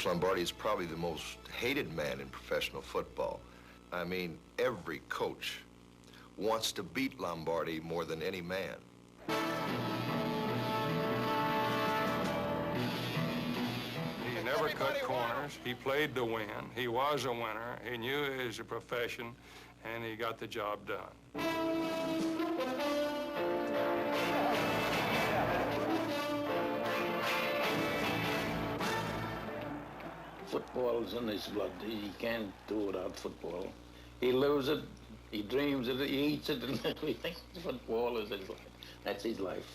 Coach Lombardi is probably the most hated man in professional football. I mean, every coach wants to beat Lombardi more than any man. He never cut corners. He played to win. He was a winner. He knew it was a profession, and he got the job done. Football is in his blood. He can't do without football. He lives it, he dreams it, he eats it, and everything. Football is his life. That's his life.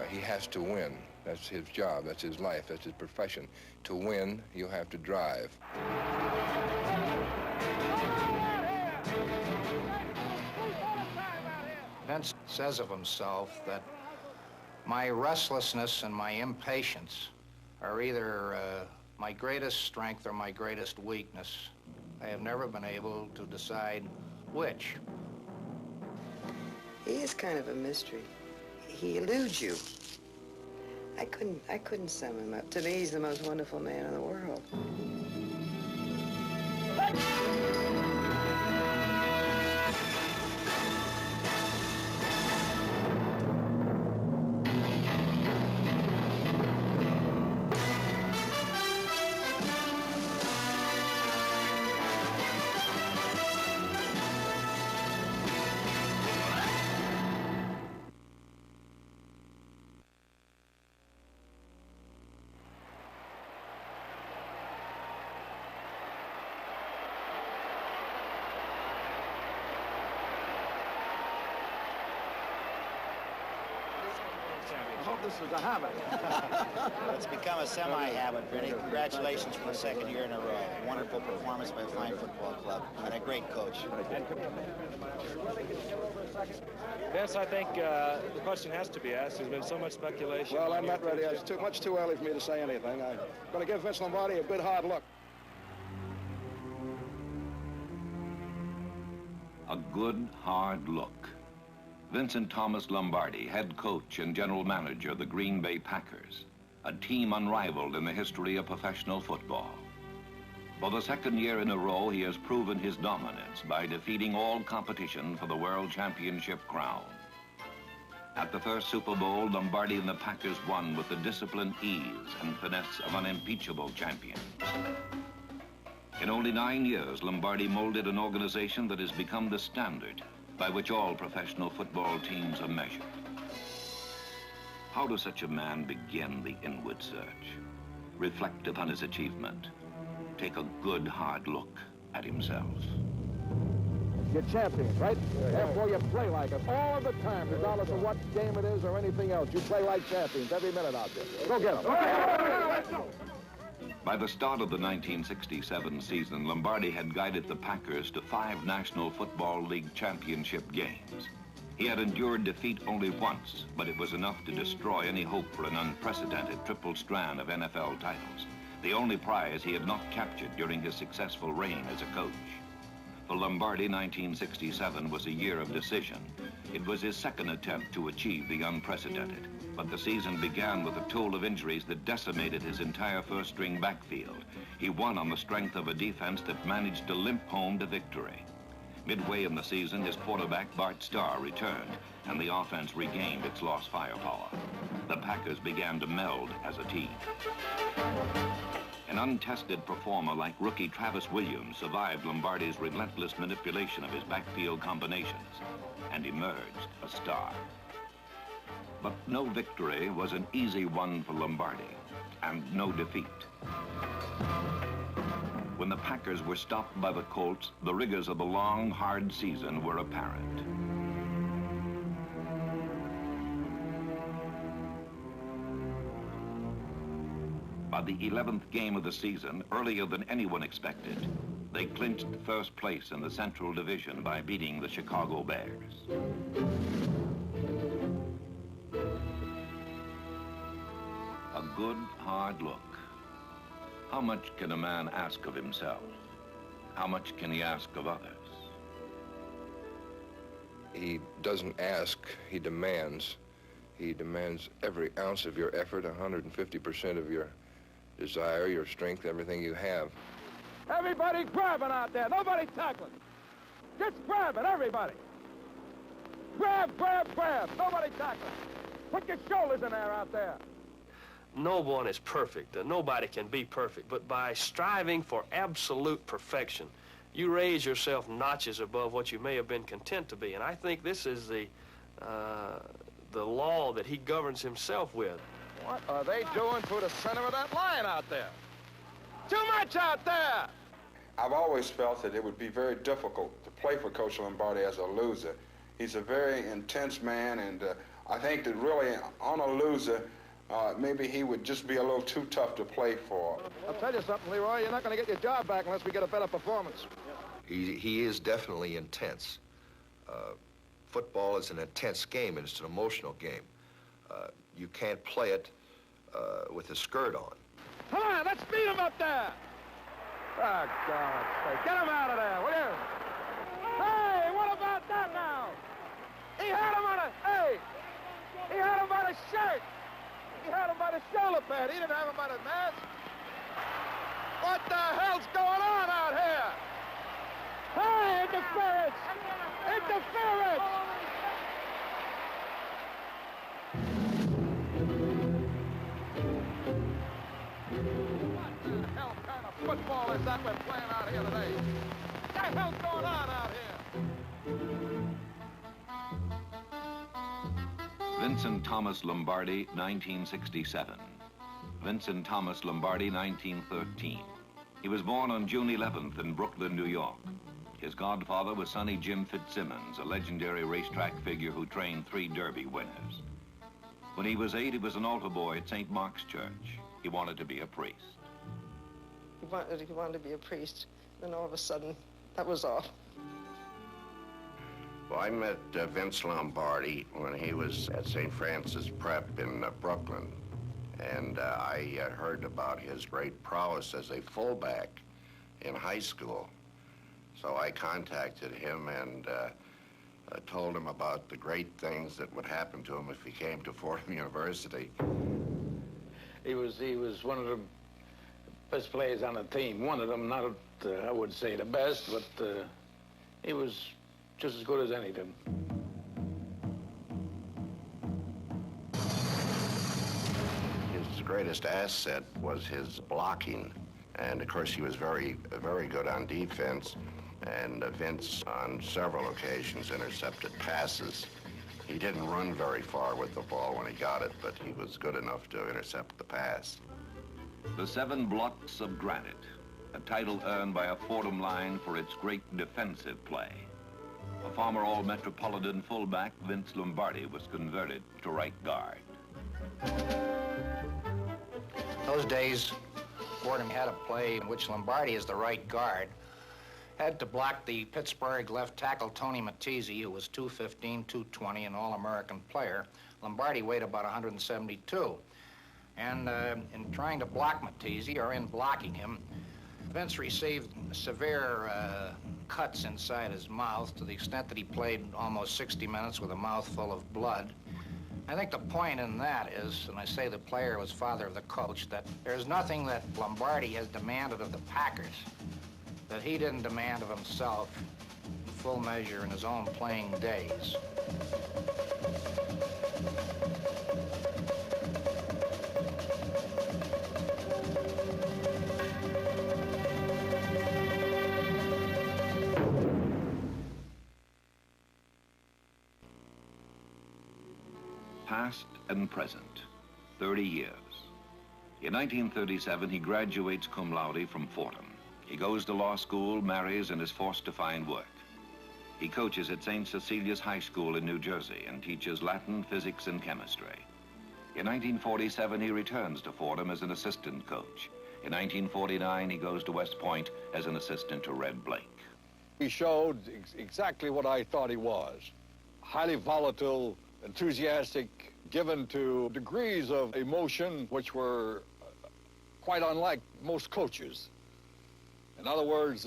He has to win. That's his job, that's his life, that's his profession. To win, you have to drive. Vince says of himself that my restlessness and my impatience are either my greatest strength or my greatest weakness. I have never been able to decide which. He is kind of a mystery. He eludes you. I couldn't sum him up. To me, he's the most wonderful man in the world. I hope this is a habit. It's become a semi-habit, Vinny. Congratulations for the second year in a row. Wonderful performance by a fine football club and a great coach. Vince, I think the question has to be asked. There's been so much speculation. Well, I'm not ready. It's much too early for me to say anything. I'm going to give Vince Lombardi a good hard look. A good hard look. Vincent Thomas Lombardi, head coach and general manager of the Green Bay Packers, a team unrivaled in the history of professional football. For the second year in a row, he has proven his dominance by defeating all competition for the World Championship crown. At the first Super Bowl, Lombardi and the Packers won with the discipline, ease, and finesse of unimpeachable champions. In only 9 years, Lombardi molded an organization that has become the standard by which all professional football teams are measured. How does such a man begin the inward search? Reflect upon his achievement. Take a good, hard look at himself. You're champions, right? Therefore, you play like it all of the time, regardless of what game it is or anything else. You play like champions every minute out there. Go get them. By the start of the 1967 season, Lombardi had guided the Packers to 5 National Football League championship games. He had endured defeat only once, but it was enough to destroy any hope for an unprecedented triple strand of NFL titles, the only prize he had not captured during his successful reign as a coach. For Lombardi, 1967 was a year of decision. It was his second attempt to achieve the unprecedented, but the season began with a toll of injuries that decimated his entire first-string backfield. He won on the strength of a defense that managed to limp home to victory. Midway in the season, his quarterback, Bart Starr, returned, and the offense regained its lost firepower. The Packers began to meld as a team. An untested performer like rookie Travis Williams survived Lombardi's relentless manipulation of his backfield combinations and emerged a star. But no victory was an easy one for Lombardi, and no defeat. When the Packers were stopped by the Colts, the rigors of the long, hard season were apparent. By the 11th game of the season, earlier than anyone expected, they clinched first place in the Central Division by beating the Chicago Bears. A good, hard look. How much can a man ask of himself? How much can he ask of others? He doesn't ask, he demands. He demands every ounce of your effort, 150% of your desire, your strength, everything you have. Everybody grabbing out there. Nobody tackling. Just grabbing, everybody. Grab, grab, grab. Nobody tackling. Put your shoulders in there out there. No one is perfect. Nobody can be perfect. But by striving for absolute perfection, you raise yourself notches above what you may have been content to be. And I think this is the law that he governs himself with. What are they doing through the center of that line out there? Too much out there! I've always felt that it would be very difficult to play for Coach Lombardi as a loser. He's a very intense man, and I think that really on a loser, maybe he would just be a little too tough to play for. I'll tell you something, Leroy, you're not going to get your job back unless we get a better performance. He is definitely intense. Football is an intense game, and it's an emotional game. You can't play it with a skirt on. Come on, let's beat him up there! Oh, God, get him out of there, will you? Hey, what about that now? He had him on he had him by the shirt. He had him by the shoulder pad. He didn't have him by the mask. What the hell's going on out here? Hey, interference! Interference! What the hell kind of football is that we're playing out here today? What the hell's going on out here? Vincent Thomas Lombardi, 1967. Vincent Thomas Lombardi, 1913. He was born on June 11th in Brooklyn, New York. His godfather was Sonny Jim Fitzsimmons, a legendary racetrack figure who trained 3 Derby winners. When he was 8, he was an altar boy at St. Mark's Church. He wanted to be a priest. He wanted to be a priest, and all of a sudden, that was off. Well, I met Vince Lombardi when he was at St. Francis Prep in Brooklyn, and I heard about his great prowess as a fullback in high school. So I contacted him and told him about the great things that would happen to him if he came to Fordham University. He was one of the best players on the team. One of them, not I would say the best, but he was just as good as anything. His greatest asset was his blocking. And of course, he was very good on defense. And Vince, on several occasions, intercepted passes. He didn't run very far with the ball when he got it, but he was good enough to intercept the pass. The 7 Blocks of Granite, a title earned by a Fordham line for its great defensive play. A former All-Metropolitan fullback, Vince Lombardi, was converted to right guard. Those days, Fordham had a play in which Lombardi, as the right guard, had to block the Pittsburgh left tackle, Tony Matese, who was 215, 220, an All-American player. Lombardi weighed about 172. And in trying to block Matese, or in blocking him, Vince received severe cuts inside his mouth to the extent that he played almost 60 minutes with a mouth full of blood. I think the point in that is, and I say the player was father of the coach, that there's nothing that Lombardi has demanded of the Packers that he didn't demand of himself in full measure in his own playing days. Past and present, 30 years. In 1937, he graduates cum laude from Fordham. He goes to law school, marries, and is forced to find work. He coaches at St. Cecilia's High School in New Jersey and teaches Latin, physics, and chemistry. In 1947, he returns to Fordham as an assistant coach. In 1949, he goes to West Point as an assistant to Red Blake. He showed exactly what I thought he was. Highly volatile, enthusiastic, given to degrees of emotion which were quite unlike most coaches. In other words,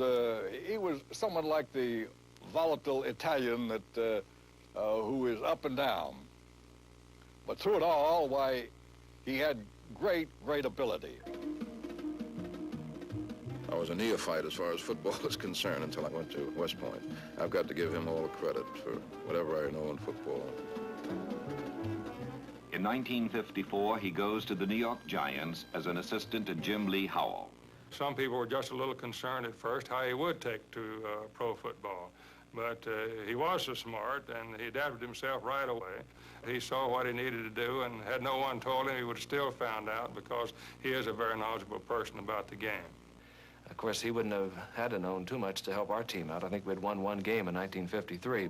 he was someone like the volatile Italian that who is up and down. But through it all, why, he had great ability. I was a neophyte as far as football is concerned until I went to West Point. I've got to give him all the credit for whatever I know in football. In 1954, he goes to the New York Giants as an assistant to Jim Lee Howell. Some people were just a little concerned at first how he would take to pro football. But he was so smart, and he adapted himself right away. He saw what he needed to do, and had no one told him, he would have still found out, because he is a very knowledgeable person about the game. Of course, he wouldn't have had to know too much to help our team out. I think we'd won one game in 1953.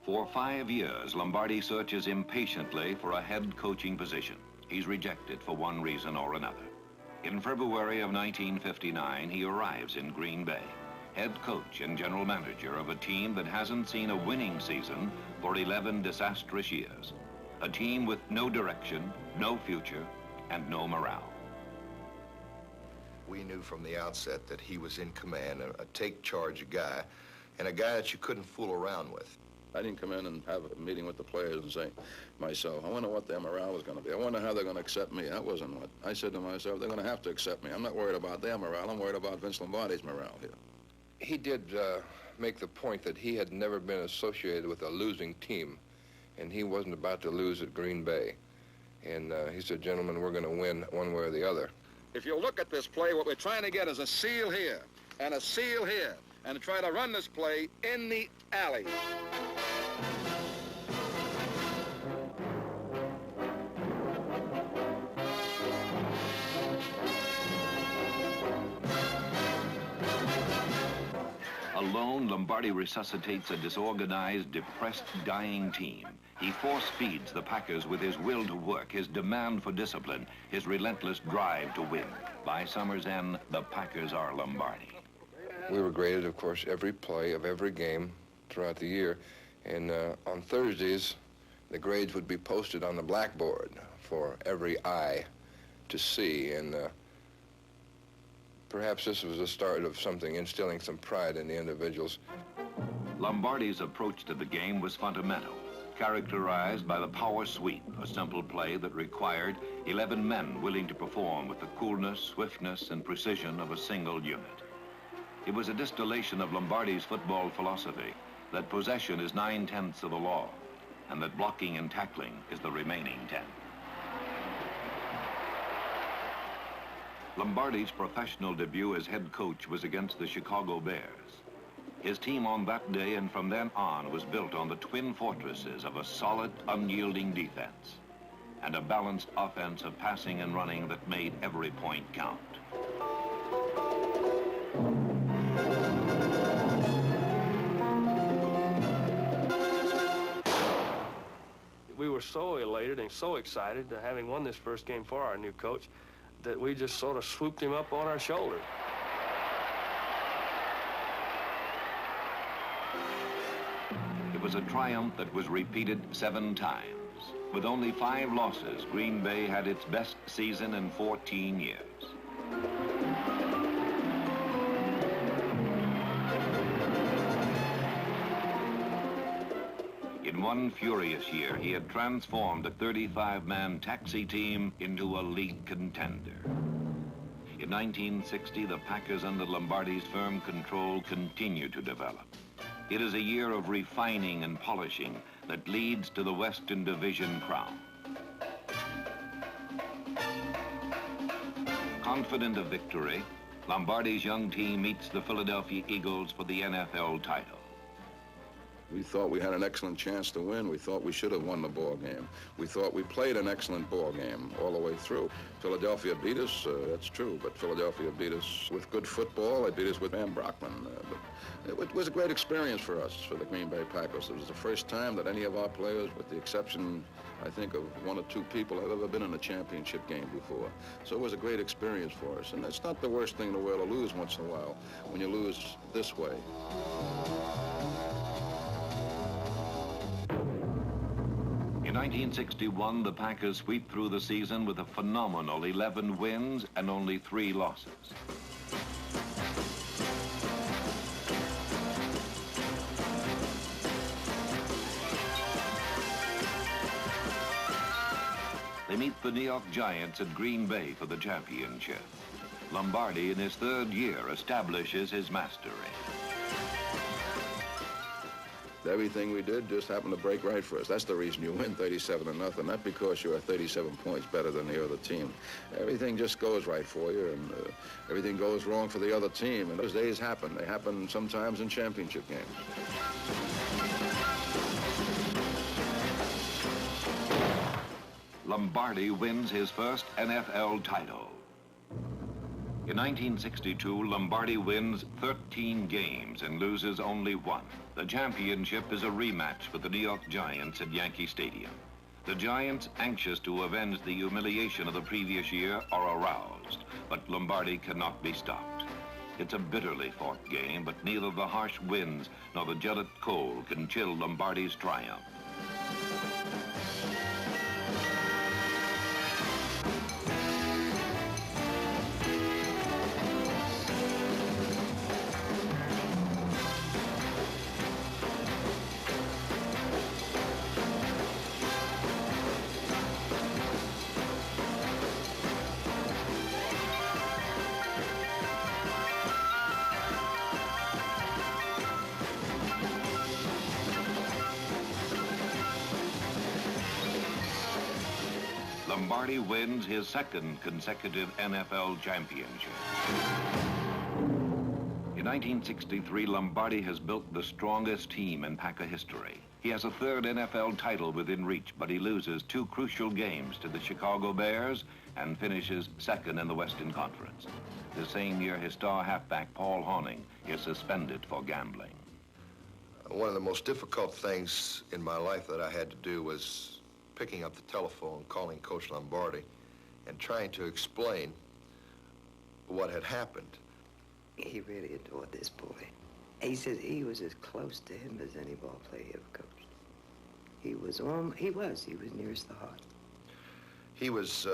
For 5 years, Lombardi searches impatiently for a head coaching position. He's rejected for one reason or another. In February of 1959, he arrives in Green Bay, head coach and general manager of a team that hasn't seen a winning season for 11 disastrous years. A team with no direction, no future, and no morale. We knew from the outset that he was in command, a take-charge guy, and a guy that you couldn't fool around with. I didn't come in and have a meeting with the players and say myself, I wonder what their morale is going to be. I wonder how they're going to accept me. That wasn't what I said to myself. They're going to have to accept me. I'm not worried about their morale. I'm worried about Vince Lombardi's morale here. He did make the point that he had never been associated with a losing team, and he wasn't about to lose at Green Bay. And he said, gentlemen, we're going to win one way or the other. If you look at this play, what we're trying to get is a seal here and a seal here, and try to run this play in the alley. Alone, Lombardi resuscitates a disorganized, depressed, dying team. He force-feeds the Packers with his will to work, his demand for discipline, his relentless drive to win. By summer's end, the Packers are Lombardi. We were graded, of course, every play of every game throughout the year. And on Thursdays, the grades would be posted on the blackboard for every eye to see. And perhaps this was the start of something, instilling some pride in the individuals. Lombardi's approach to the game was fundamental, characterized by the power sweep, a simple play that required 11 men willing to perform with the coolness, swiftness, and precision of a single unit. It was a distillation of Lombardi's football philosophy that possession is 9/10 of the law, and that blocking and tackling is the remaining 10. Lombardi's professional debut as head coach was against the Chicago Bears. His team on that day and from then on was built on the twin fortresses of a solid, unyielding defense and a balanced offense of passing and running that made every point count. We were so elated and so excited to having won this first game for our new coach that we just sort of swooped him up on our shoulder. It was a triumph that was repeated 7 times. With only 5 losses, Green Bay had its best season in 14 years. In one furious year, he had transformed a 35-man taxi team into a league contender. In 1960, the Packers under Lombardi's firm control continued to develop. It is a year of refining and polishing that leads to the Western Division crown. Confident of victory, Lombardi's young team meets the Philadelphia Eagles for the NFL title. We thought we had an excellent chance to win. We thought we should have won the ball game. We thought we played an excellent ball game all the way through. Philadelphia beat us, that's true, but Philadelphia beat us with good football. They beat us with Van Brockman. But it was a great experience for us, for the Green Bay Packers. It was the first time that any of our players, with the exception, I think, of 1 or 2 people, have ever been in a championship game before. So it was a great experience for us. And it's not the worst thing in the world to lose once in a while, when you lose this way. In 1961, the Packers sweep through the season with a phenomenal 11 wins and only 3 losses. meet the New York Giants at Green Bay for the championship. Lombardi, in his third year, establishes his mastery. Everything we did just happened to break right for us. That's the reason you win 37-0, not because you are 37 points better than the other team. Everything just goes right for you, and everything goes wrong for the other team. And those days happen. They happen sometimes in championship games. Lombardi wins his first NFL title. In 1962, Lombardi wins 13 games and loses only one. The championship is a rematch with the New York Giants at Yankee Stadium. The Giants, anxious to avenge the humiliation of the previous year, are aroused, but Lombardi cannot be stopped. It's a bitterly fought game, but neither the harsh winds nor the gelid cold can chill Lombardi's triumph. Lombardi wins his second consecutive NFL championship. In 1963, Lombardi has built the strongest team in Packer history. He has a third NFL title within reach, but he loses two crucial games to the Chicago Bears and finishes second in the Western Conference. The same year, his star halfback, Paul Hornung, is suspended for gambling. One of the most difficult things in my life that I had to do was picking up the telephone, calling Coach Lombardi, and trying to explain what had happened. He really adored this boy. He said he was as close to him as any ball player he ever coached. He was nearest the heart. He was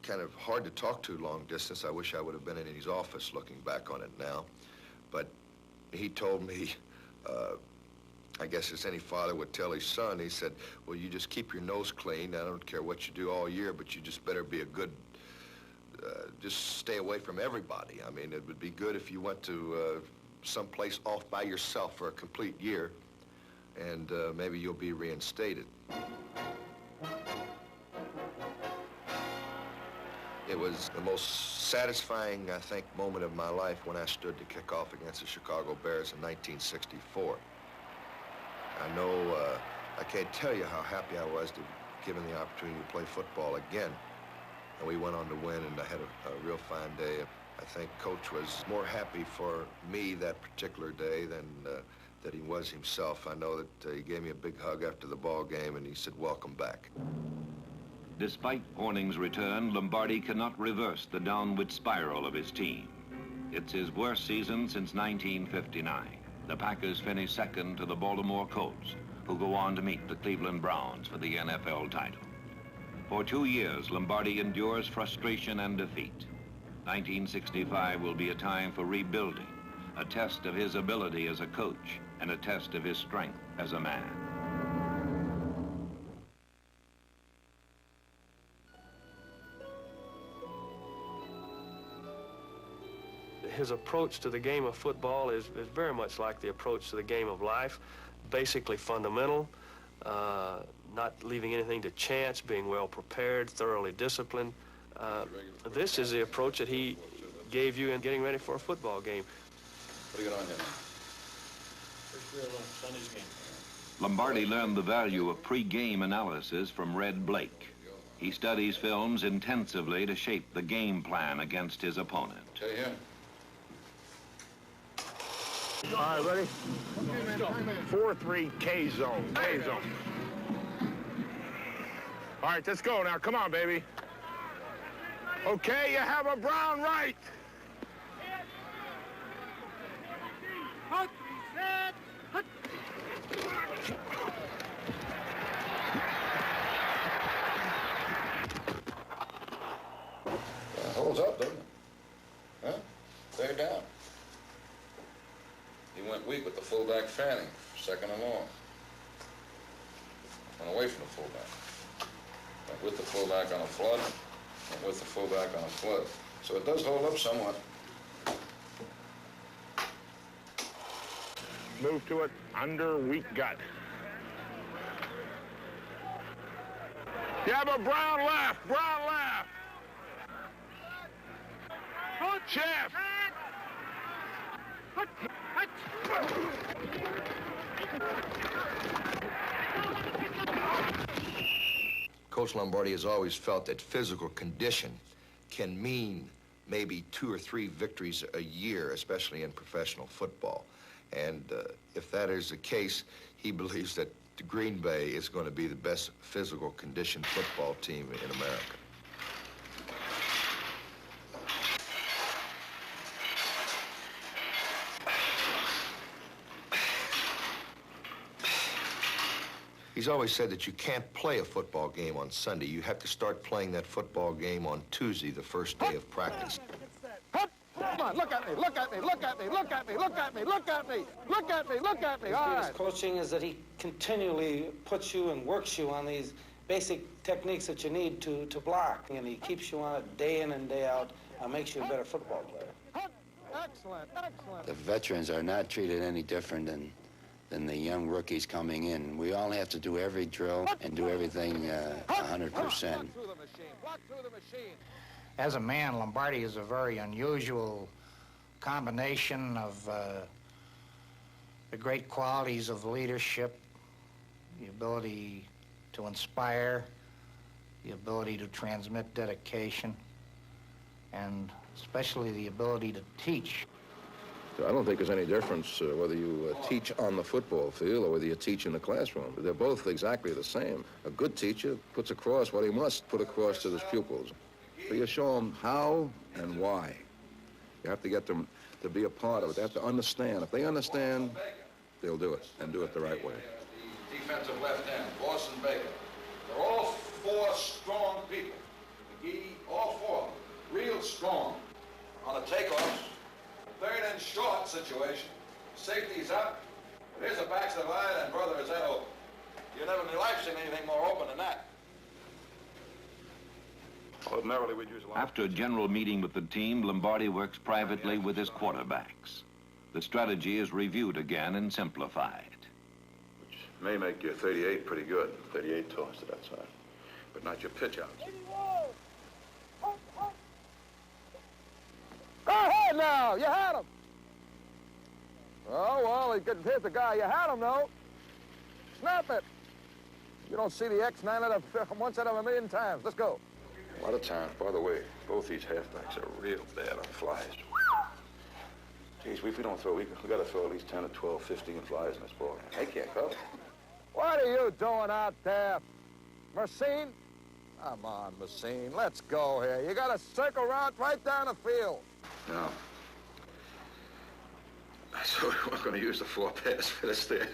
kind of hard to talk to long distance. I wish I would have been in his office looking back on it now. But he told me, I guess as any father would tell his son, he said, well, you just keep your nose clean. I don't care what you do all year, but you just better be a good, just stay away from everybody. I mean, it would be good if you went to someplace off by yourself for a complete year, and maybe you'll be reinstated. It was the most satisfying, I think, moment of my life when I stood to kick off against the Chicago Bears in 1964. I know, I can't tell you how happy I was to be given the opportunity to play football again. And we went on to win, and I had a real fine day. I think Coach was more happy for me that particular day than that he was himself. I know that he gave me a big hug after the ball game, and he said, welcome back. Despite Hornung's return, Lombardi cannot reverse the downward spiral of his team. It's his worst season since 1959. The Packers finish second to the Baltimore Colts, who go on to meet the Cleveland Browns for the NFL title. For 2 years, Lombardi endures frustration and defeat. 1965 will be a time for rebuilding, a test of his ability as a coach and a test of his strength as a man. His approach to the game of football is very much like the approach to the game of life, basically fundamental, not leaving anything to chance, being well prepared, thoroughly disciplined. This is the approach that he gave you in getting ready for a football game. What do you got on here? Sunday's game. Lombardi learned the value of pre-game analysis from Red Blake. He studies films intensively to shape the game plan against his opponent. Okay, yeah. All right, ready? 4-3 K zone. K zone. All right, let's go now. Come on, baby. Okay, you have a brown right. Holds up, doesn't it? Huh? Third down. He went weak with the fullback fanning, second and long. Went away from the fullback. with the fullback on a flood and with the fullback on a flood. So it does hold up somewhat. Move to it under weak gut. Yeah, but Brown left. Brown left. Good chest. Coach Lombardi has always felt that physical condition can mean maybe 2 or 3 victories a year, especially in professional football. And if that is the case, he believes that the Green Bay is going to be the best physical condition football team in America. He's always said that you can't play a football game on Sunday. You have to start playing that football game on Tuesday, the first day of practice. Come on, look at me, look at me, look at me, look at me, look at me, look at me, look at me, look at me. His All biggest right. coaching is that he continually puts you and works you on these basic techniques that you need to block. And he keeps you on it day in and day out and makes you a better football player. Excellent, excellent. The veterans are not treated any different than the young rookies coming in. We all have to do every drill and do everything 100%. As a man, Lombardi is a very unusual combination of the great qualities of leadership, the ability to inspire, the ability to transmit dedication, and especially the ability to teach. I don't think there's any difference whether you teach on the football field or whether you teach in the classroom. They're both exactly the same. A good teacher puts across what he must put across to his pupils. So you show them how and why. You have to get them to be a part of it. They have to understand. If they understand, they'll do it, and do it the right way. Defensive left end, Boston Baker. They're all 4 strong people. McGee, all 4, real strong. On the takeoffs, third and short situation. Safety's up. There's a backside, and brother, is that open? You never in your life seen anything more open than that. Ordinarily, we'd use a lot. After a general meeting with the team, Lombardi works privately with his quarterbacks. The strategy is reviewed again and simplified. Which may make your 38 pretty good. 38 toss to that side. But not your pitch out. Go ahead now, you had him. Oh, well, he couldn't hit the guy. You had him, though. Snap it. You don't see the X once out of a million times. Let's go. A lot of times, by the way, both these halfbacks are real bad on flies. Geez, if we don't throw, we got to throw at least 10 or 12, 15 flies in this ball. They can't cover. What are you doing out there? Mercine? Come on, Mercine. Let's go here. You got to circle around right down the field. No. So we're going to use the 4 pass for this there.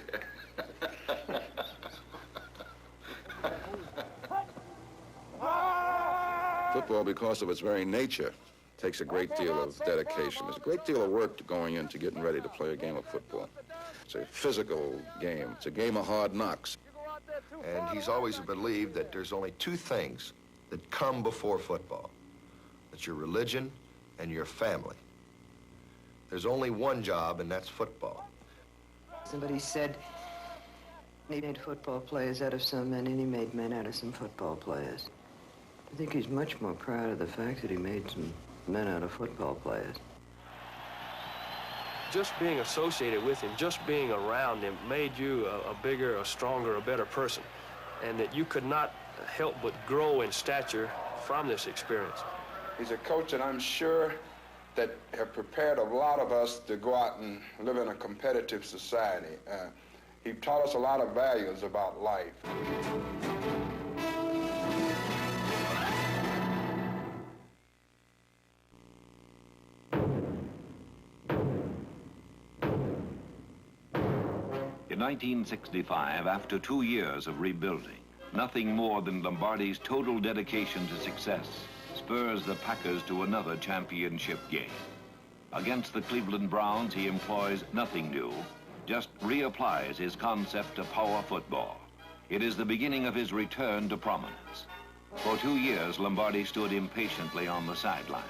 Football, because of its very nature, takes a great deal of dedication. There's a great deal of work going into getting ready to play a game of football. It's a physical game. It's a game of hard knocks. And he's always believed that there's only 2 things that come before football. That's your religion and your family. There's only one job, and that's football. Somebody said he made football players out of some men, and he made men out of some football players. I think he's much more proud of the fact that he made some men out of football players. Just being associated with him, just being around him, made you a bigger, a stronger, a better person, and that you could not help but grow in stature from this experience. He's a coach that I'm sure that have prepared a lot of us to go out and live in a competitive society. He taught us a lot of values about life. In 1965, after 2 years of rebuilding, nothing more than Lombardi's total dedication to success spurs the Packers to another championship game. Against the Cleveland Browns, he employs nothing new, just reapplies his concept of power football. It is the beginning of his return to prominence. For 2 years, Lombardi stood impatiently on the sidelines.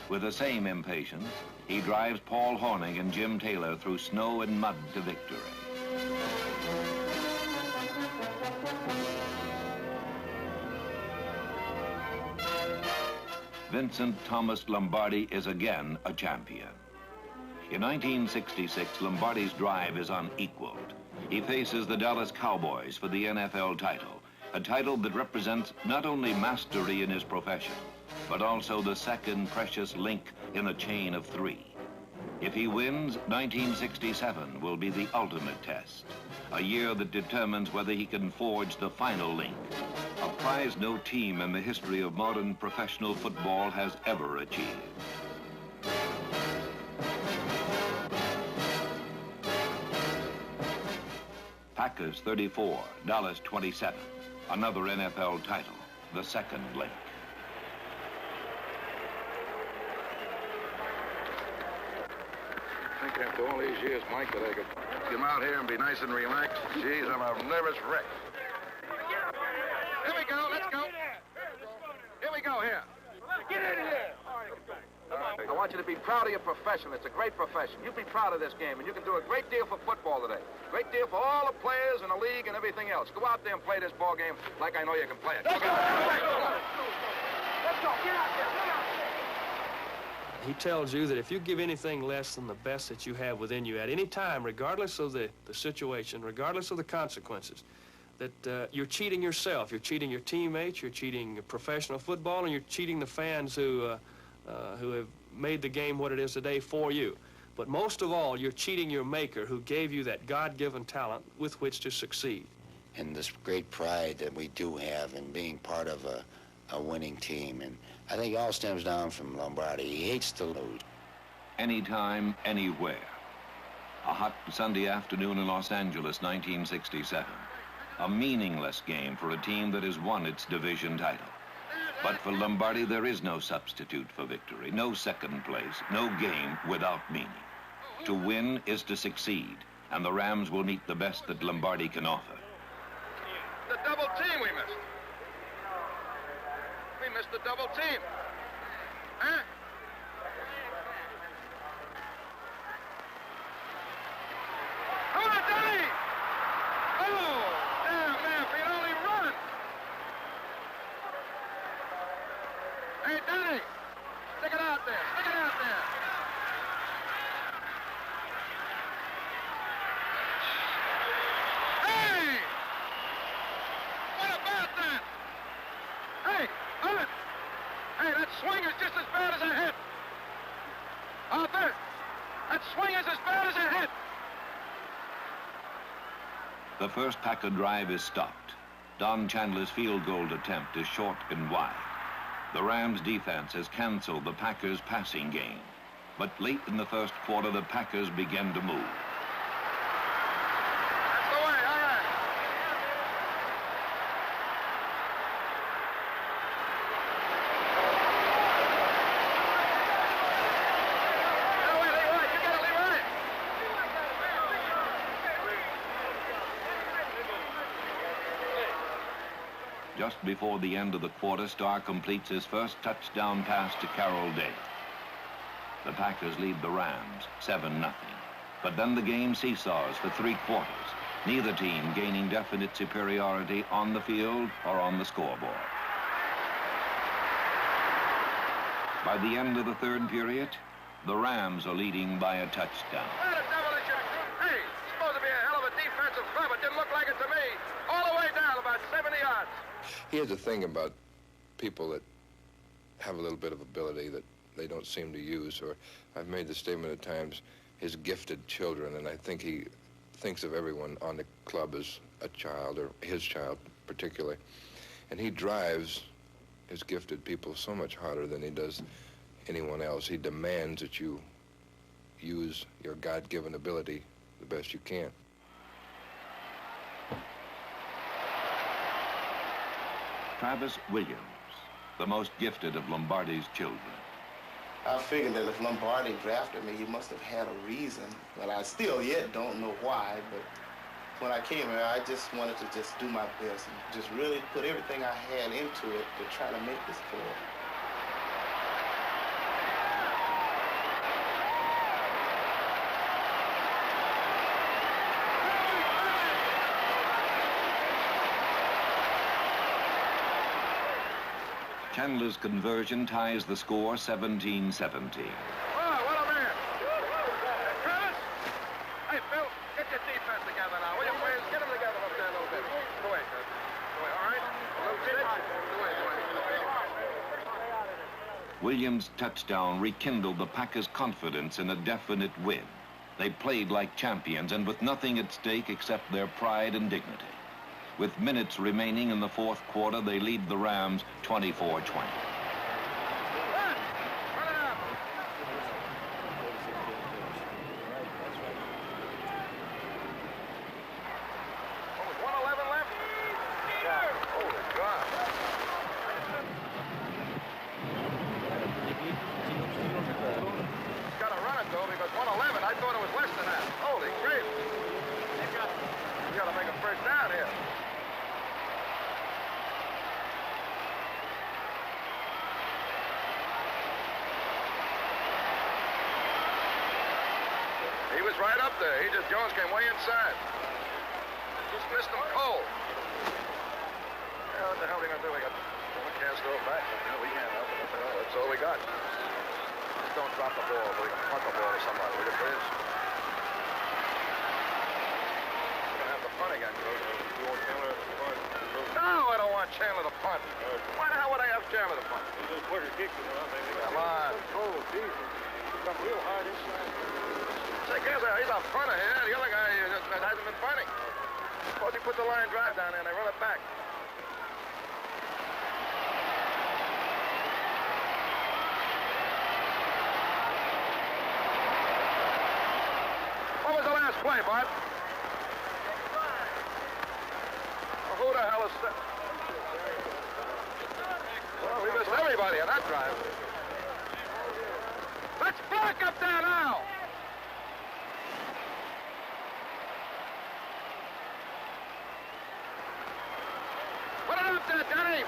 With the same impatience, he drives Paul Hornung and Jim Taylor through snow and mud to victory. Vincent Thomas Lombardi is again a champion. In 1966, Lombardi's drive is unequaled. He faces the Dallas Cowboys for the NFL title, a title that represents not only mastery in his profession, but also the second precious link in a chain of 3. If he wins, 1967 will be the ultimate test, a year that determines whether he can forge the final link, a prize no team in the history of modern professional football has ever achieved. Packers 34, Dallas 27, another NFL title, the second link. I think after all these years, Mike, that I could come out here and be nice and relaxed. Jeez, I'm a nervous wreck. Here we go, let's go. Here we go, here. Get in here. I want you to be proud of your profession. It's a great profession. You be proud of this game, and you can do a great deal for football today. Great deal for all the players in the league and everything else. Go out there and play this ball game like I know you can play it. Let's go. Let's go. Get out there. Get out there. He tells you that if you give anything less than the best that you have within you at any time, regardless of the situation, regardless of the consequences, that you're cheating yourself. You're cheating your teammates, you're cheating professional football, and you're cheating the fans who have made the game what it is today for you. But most of all, you're cheating your maker who gave you that God-given talent with which to succeed. And this great pride that we do have in being part of a winning team. And I think it all stems down from Lombardi. He hates to lose. Anytime, anywhere. A hot Sunday afternoon in Los Angeles, 1967. A meaningless game for a team that has won its division title. But for Lombardi, there is no substitute for victory, no second place, no game without meaning. To win is to succeed, and the Rams will meet the best that Lombardi can offer. The double team we missed. We missed the double team. Huh? Come on, Danny! Oh, damn, man, if he'd only run! Hey, Danny! Stick it out there! Stick it out there! Hey! What about that? Hey, Owen! Hey, that swing is just as bad as a hit! Arthur, that swing is as bad as a hit! The first Packer drive is stopped. Don Chandler's field goal attempt is short and wide. The Rams' defense has canceled the Packers' passing game. But late in the first quarter, the Packers begin to move. That's the way, all right. That way, Leroy. You get it, Leroy. Just before the end of the quarter, Starr completes his first touchdown pass to Carroll Day. The Packers lead the Rams 7-0. But then the game seesaws for 3 quarters, neither team gaining definite superiority on the field or on the scoreboard. By the end of the third period, the Rams are leading by a touchdown. Where the devil is your... Hey, it's supposed to be a hell of a defensive club. It didn't look like it to me. All the way down, about 70 yards. Here's the thing about people that have a little bit of ability that they don't seem to use, or I've made the statement at times, his gifted children, and I think he thinks of everyone on the club as a child, or his child particularly. And he drives his gifted people so much harder than he does anyone else. He demands that you use your God-given ability the best you can. Travis Williams, the most gifted of Lombardi's children. I figured that if Lombardi drafted me, he must have had a reason, but I still yet don't know why, but When I came here, I just wanted to just do my best and just really put everything I had into it to try to make this club. Chandler's conversion ties the score 17-17. Oh, what a man! Travis! Hey, Phil, get your defense together now, will you, please? Get them together up there a little bit. Go away, Travis. Go away, all right? A little bit. Go away. Williams' touchdown rekindled the Packers' confidence in a definite win. They played like champions and with nothing at stake except their pride and dignity. With minutes remaining in the fourth quarter, they lead the Rams 24-20. Right up there. Jones came way inside. Just missed him cold. Yeah, what the hell are we going to do? We can't throw it back. We can't help it. What the hell? That's all we got. Just don't drop the ball. We can punt the ball to somebody. Will you, please? We're going to have the punt again, Coach. You want Chandler to punt? No, I don't want Chandler to punt. Why the hell would I have Chandler to punt? He's just quicker kick than I think. Come on. Oh, Jesus. He's come real hard inside. He's a punter here. The other guy hasn't been punting. Suppose he puts a line drive down there and they run it back. What was the last play, Bud? Well, who the hell is that? Well, we missed everybody on that drive. Let's block up there now! Danny!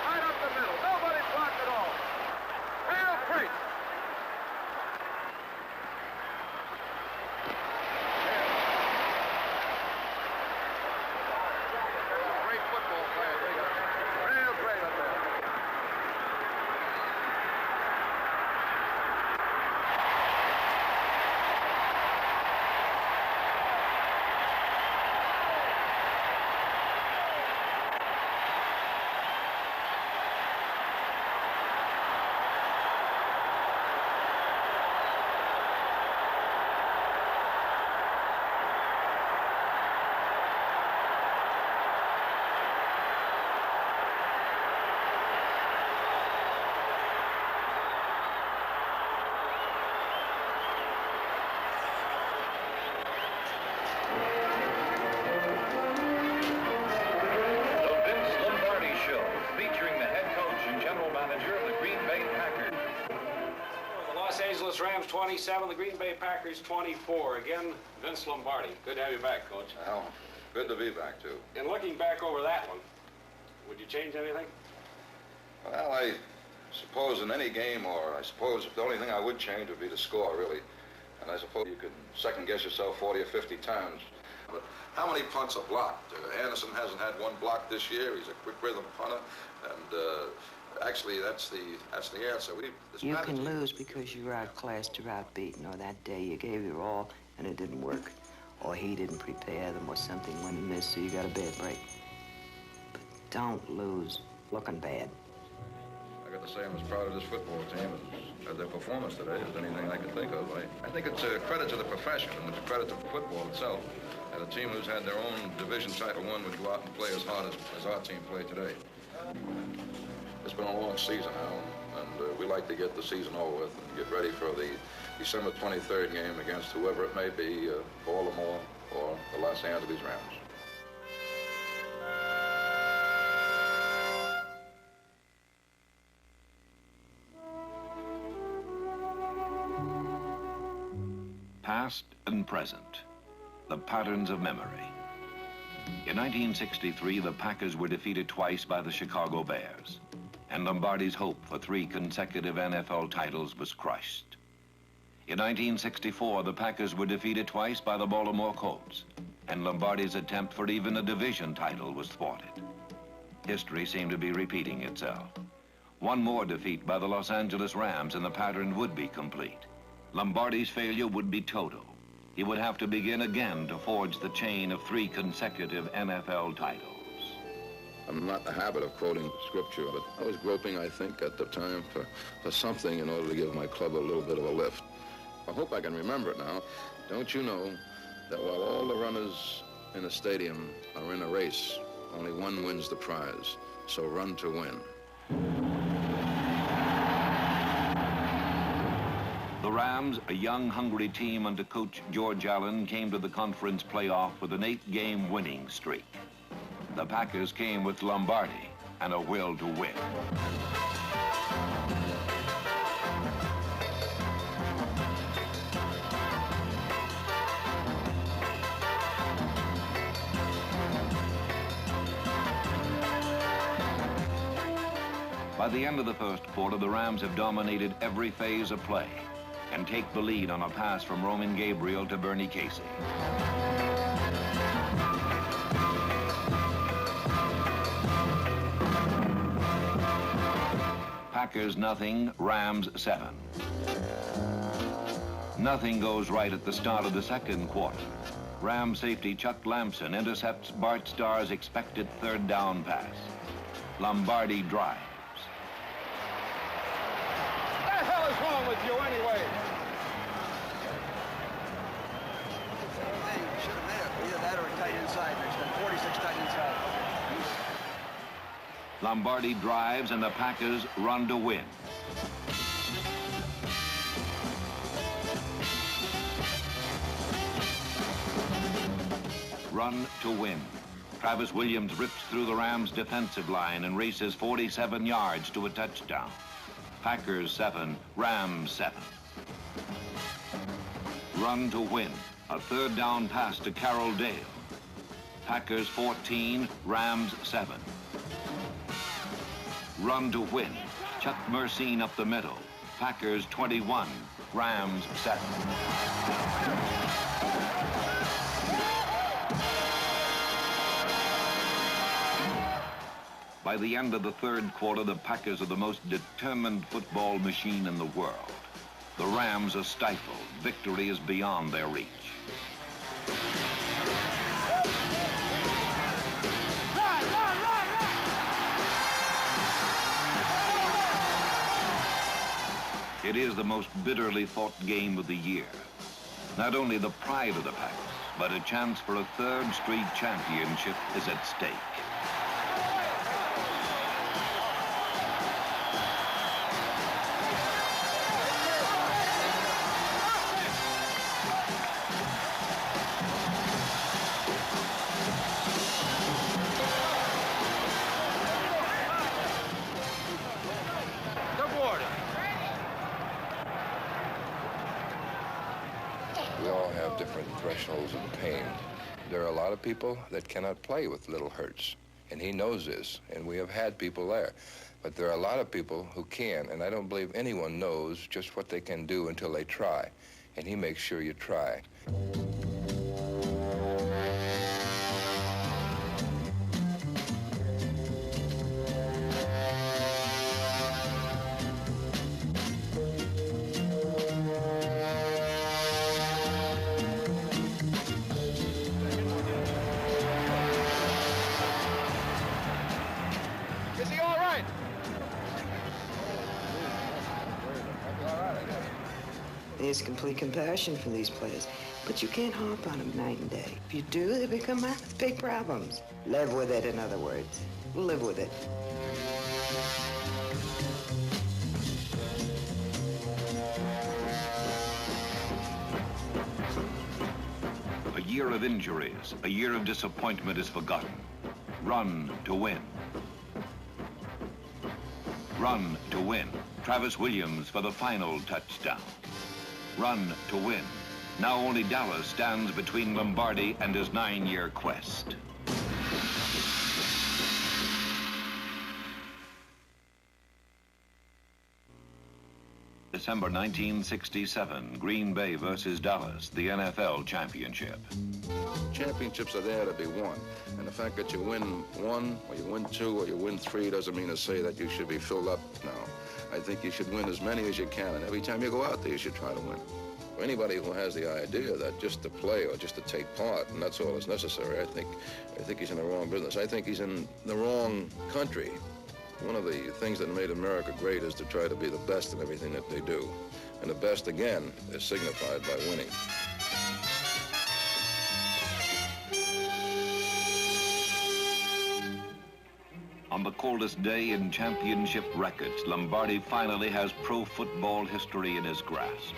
Right up the middle. Nobody blocked at all. Real great. Rams 27, the Green Bay Packers 24. Again, Vince Lombardi. Good to have you back, Coach. Well, good to be back, too. In looking back over that one, would you change anything? Well, I suppose in any game, or I suppose the only thing I would change would be the score, really. And I suppose you could second-guess yourself 40 or 50 times. But how many punts are blocked? Anderson hasn't had one blocked this year. He's a quick rhythm punter, and actually, that's the answer. You can lose because you were outclassed or outbeaten, or that day you gave your all and it didn't work, or he didn't prepare them or something when he missed, so you got a bad break. But don't lose looking bad. I got to say I'm as proud of this football team as their performance today as anything I can think of. I think it's a credit to the profession and it's a credit to football itself. And a team who's had their own division Title I would go out and play as hard as our team played today. It's been a long season now. And we like to get the season over with and get ready for the December 23rd game against whoever it may be, Baltimore or the Los Angeles Rams. Past and present, the patterns of memory. In 1963, the Packers were defeated twice by the Chicago Bears, and Lombardi's hope for 3 consecutive NFL titles was crushed. In 1964, the Packers were defeated twice by the Baltimore Colts, and Lombardi's attempt for even a division title was thwarted. History seemed to be repeating itself. One more defeat by the Los Angeles Rams and the pattern would be complete. Lombardi's failure would be total. He would have to begin again to forge the chain of 3 consecutive NFL titles. I'm not in the habit of quoting scripture, but I was groping, I think, at the time for something in order to give my club a little bit of a lift. I hope I can remember it now. Don't you know that while all the runners in a stadium are in a race, only one wins the prize, so run to win. The Rams, a young, hungry team under coach George Allen, came to the conference playoff with an 8-game winning streak. The Packers came with Lombardi and a will to win. By the end of the first quarter, the Rams have dominated every phase of play and take the lead on a pass from Roman Gabriel to Bernie Casey. Packers nothing, Rams 7. Nothing goes right at the start of the second quarter. Ram safety Chuck Lamson intercepts Bart Starr's expected 3rd down pass. Lombardi drives. What the hell is wrong with you anyway? Hey, you should have made it. Either that or a tight inside. There's been 46 tight inside. Lombardi drives and the Packers run to win. Run to win. Travis Williams rips through the Rams' defensive line and races 47 yards to a touchdown. Packers 7, Rams 7. Run to win. A 3rd down pass to Carroll Dale. Packers 14, Rams 7. Run to win. Chuck Mercine up the middle. Packers 21, Rams 7. By the end of the 3rd quarter, the Packers are the most determined football machine in the world. The Rams are stifled. Victory is beyond their reach. It is the most bitterly fought game of the year. Not only the pride of the Packers, but a chance for a 3rd straight championship is at stake. We all have different thresholds of pain. There are a lot of people that cannot play with little hurts, and he knows this, and we have had people there. But there are a lot of people who can, and I don't believe anyone knows just what they can do until they try, and he makes sure you try. Is he all right? He has complete compassion for these players, but you can't harp on them night and day. If you do, they become big problems. Live with it, in other words. Live with it. year of injuries, a year of disappointment is forgotten. Run to win. Run to win. Travis Williams for the final touchdown. Run to win. Now only Dallas stands between Lombardi and his 9-year quest. December 1967, Green Bay versus Dallas, the NFL championship. Championships are there to be won. And the fact that you win one, or you win two, or you win three doesn't mean to say that you should be filled up now. I think you should win as many as you can, and every time you go out there, you should try to win. For anybody who has the idea that just to play or just to take part, and that's all that's necessary, I think he's in the wrong business. I think he's in the wrong country. One of the things that made America great is to try to be the best in everything that they do. And the best, again, is signified by winning. On the coldest day in championship records, Lombardi finally has pro football history in his grasp.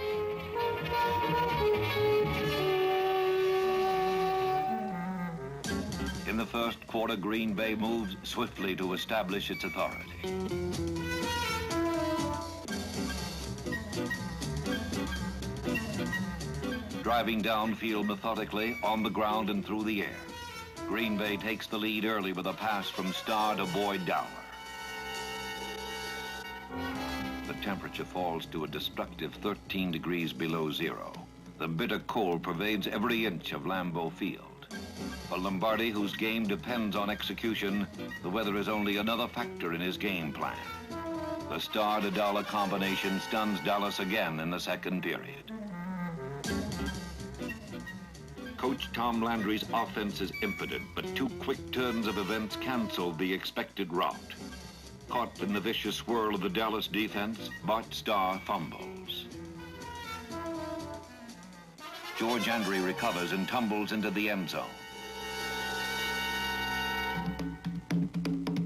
In the first quarter, Green Bay moves swiftly to establish its authority. Driving downfield methodically, on the ground and through the air, Green Bay takes the lead early with a pass from star to Boyd Dowler. The temperature falls to a destructive 13 degrees below zero. The bitter cold pervades every inch of Lambeau Field. For Lombardi, whose game depends on execution, the weather is only another factor in his game plan. The star to Dowler combination stuns Dallas again in the second period. Coach Tom Landry's offense is impotent, but two quick turns of events canceled the expected rout. Caught in the vicious swirl of the Dallas defense, Bart Starr fumbles. George Andre recovers and tumbles into the end zone.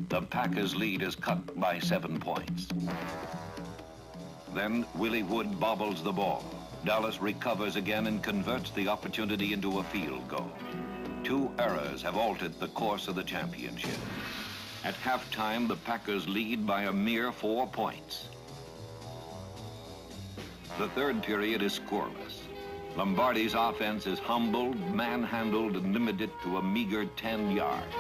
The Packers' lead is cut by 7 points. Then Willie Wood bobbles the ball. Dallas recovers again and converts the opportunity into a field goal. Two errors have altered the course of the championship. At halftime, the Packers lead by a mere 4 points. The third period is scoreless. Lombardi's offense is humbled, manhandled, and limited to a meager 10 yards.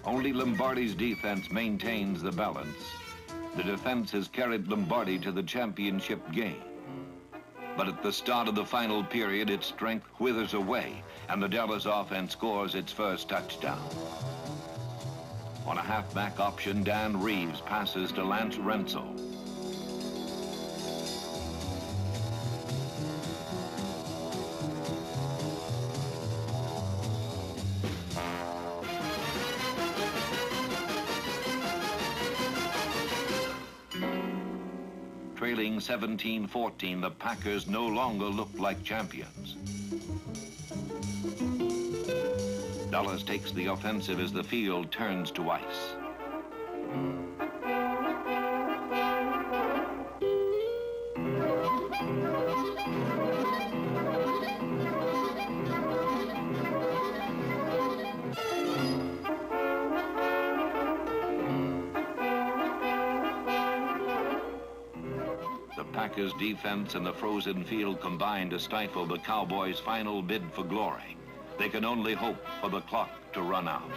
Only Lombardi's defense maintains the balance. The defense has carried Lombardi to the championship game. But at the start of the final period, its strength withers away, and the Dallas offense scores its first touchdown. On a halfback option, Dan Reeves passes to Lance Rensel. Trailing 17-14, the Packers no longer look like champions. Dallas takes the offensive as the field turns to ice. Packers defense and the frozen field combine to stifle the Cowboys' final bid for glory. They can only hope for the clock to run out.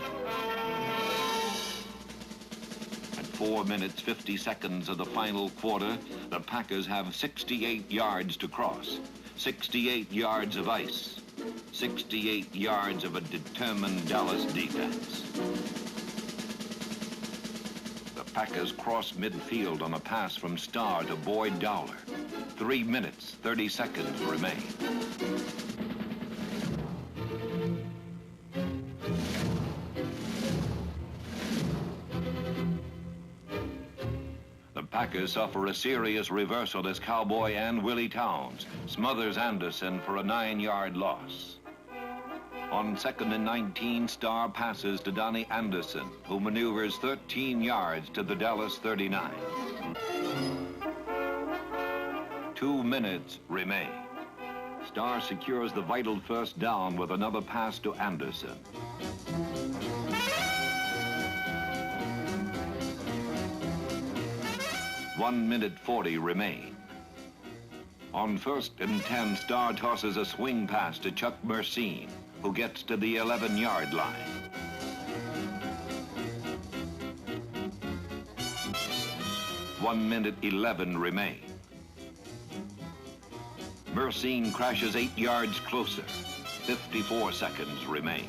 At 4 minutes, 50 seconds of the final quarter, the Packers have 68 yards to cross, 68 yards of ice, 68 yards of a determined Dallas defense. Packers cross midfield on a pass from Starr to Boyd Dowler. 3 minutes, 30 seconds remain. The Packers suffer a serious reversal as Cowboy and Willie Towns smothers Anderson for a 9-yard loss. On 2nd and 19, Starr passes to Donnie Anderson, who maneuvers 13 yards to the Dallas 39. 2 minutes remain. Star secures the vital first down with another pass to Anderson. One minute 40 remain. On 1st and 10, Star tosses a swing pass to Chuck Mercine, who gets to the 11-yard line. One minute 11 remain. Mercine crashes 8 yards closer. 54 seconds remain.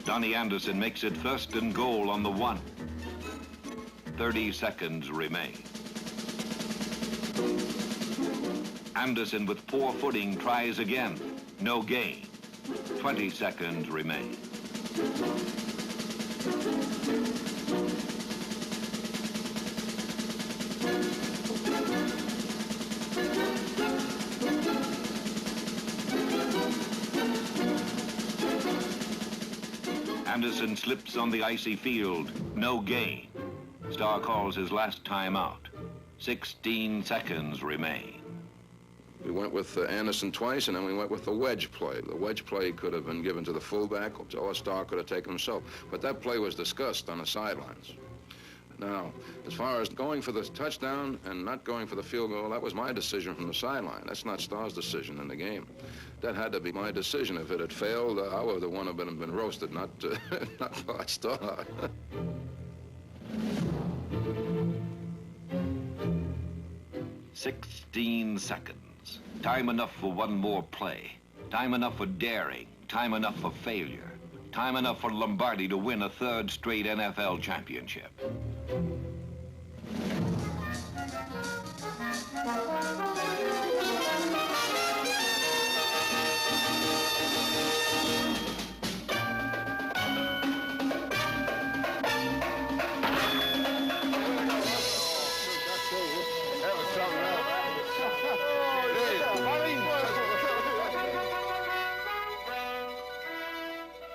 Donnie Anderson makes it 1st and goal on the 1. 30 seconds remain. Anderson with poor footing tries again. No gain. 20 seconds remain. Anderson slips on the icy field. No gain. Star calls his last timeout. 16 seconds remain. We went with Anderson twice, and then we went with the wedge play. The wedge play could have been given to the fullback, or Star could have taken himself. But that play was discussed on the sidelines. Now, as far as going for the touchdown and not going for the field goal, that was my decision from the sideline. That's not Star's decision in the game. That had to be my decision. If it had failed, I would have the one who had been roasted, not by Star. 16 seconds. Time enough for one more play. Time enough for daring. Time enough for failure. Time enough for Lombardi to win a 3rd straight NFL championship.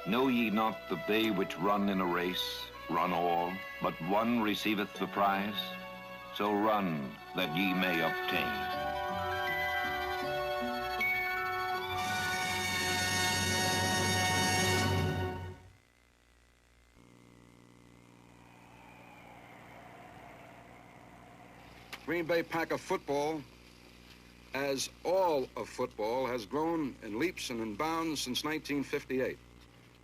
Know ye not that they which run in a race run all, but one receiveth the prize? So run that ye may obtain. Green Bay Packer football, as all of football, has grown in leaps and in bounds since 1958.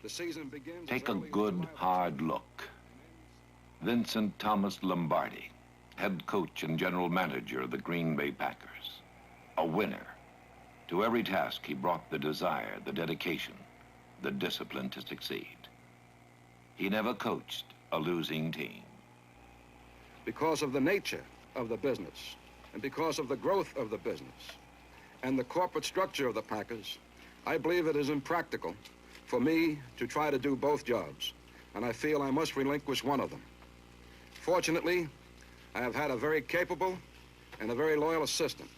The season begins. Take a good, hard look. Vincent Thomas Lombardi, head coach and general manager of the Green Bay Packers. A winner. To every task, he brought the desire, the dedication, the discipline to succeed. He never coached a losing team. Because of the nature of the business, and because of the growth of the business, and the corporate structure of the Packers, I believe it is impractical for me to try to do both jobs, and I feel I must relinquish one of them. Fortunately, I have had a very capable and a very loyal assistant.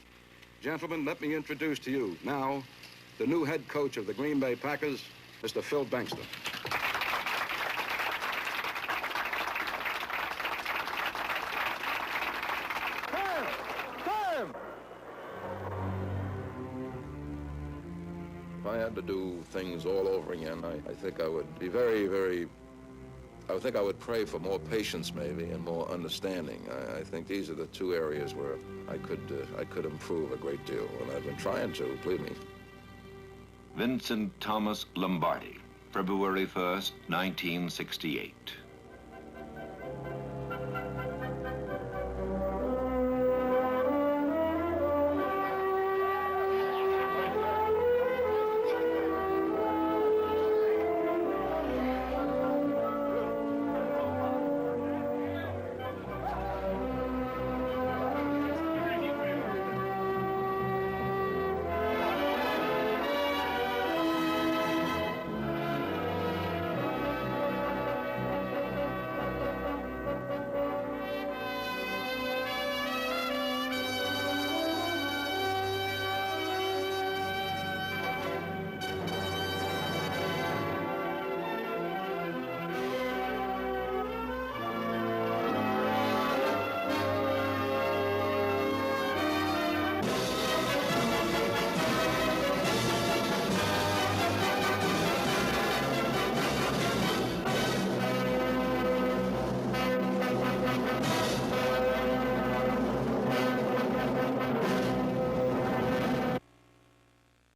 Gentlemen, let me introduce to you now the new head coach of the Green Bay Packers, Mr. Phil Bengtson. If I had to do things all over again, I think I would be I think I would pray for more patience maybe and more understanding. I think these are the two areas where I could improve a great deal, and I've been trying to, believe me. Vincent Thomas Lombardi, February 1st, 1968.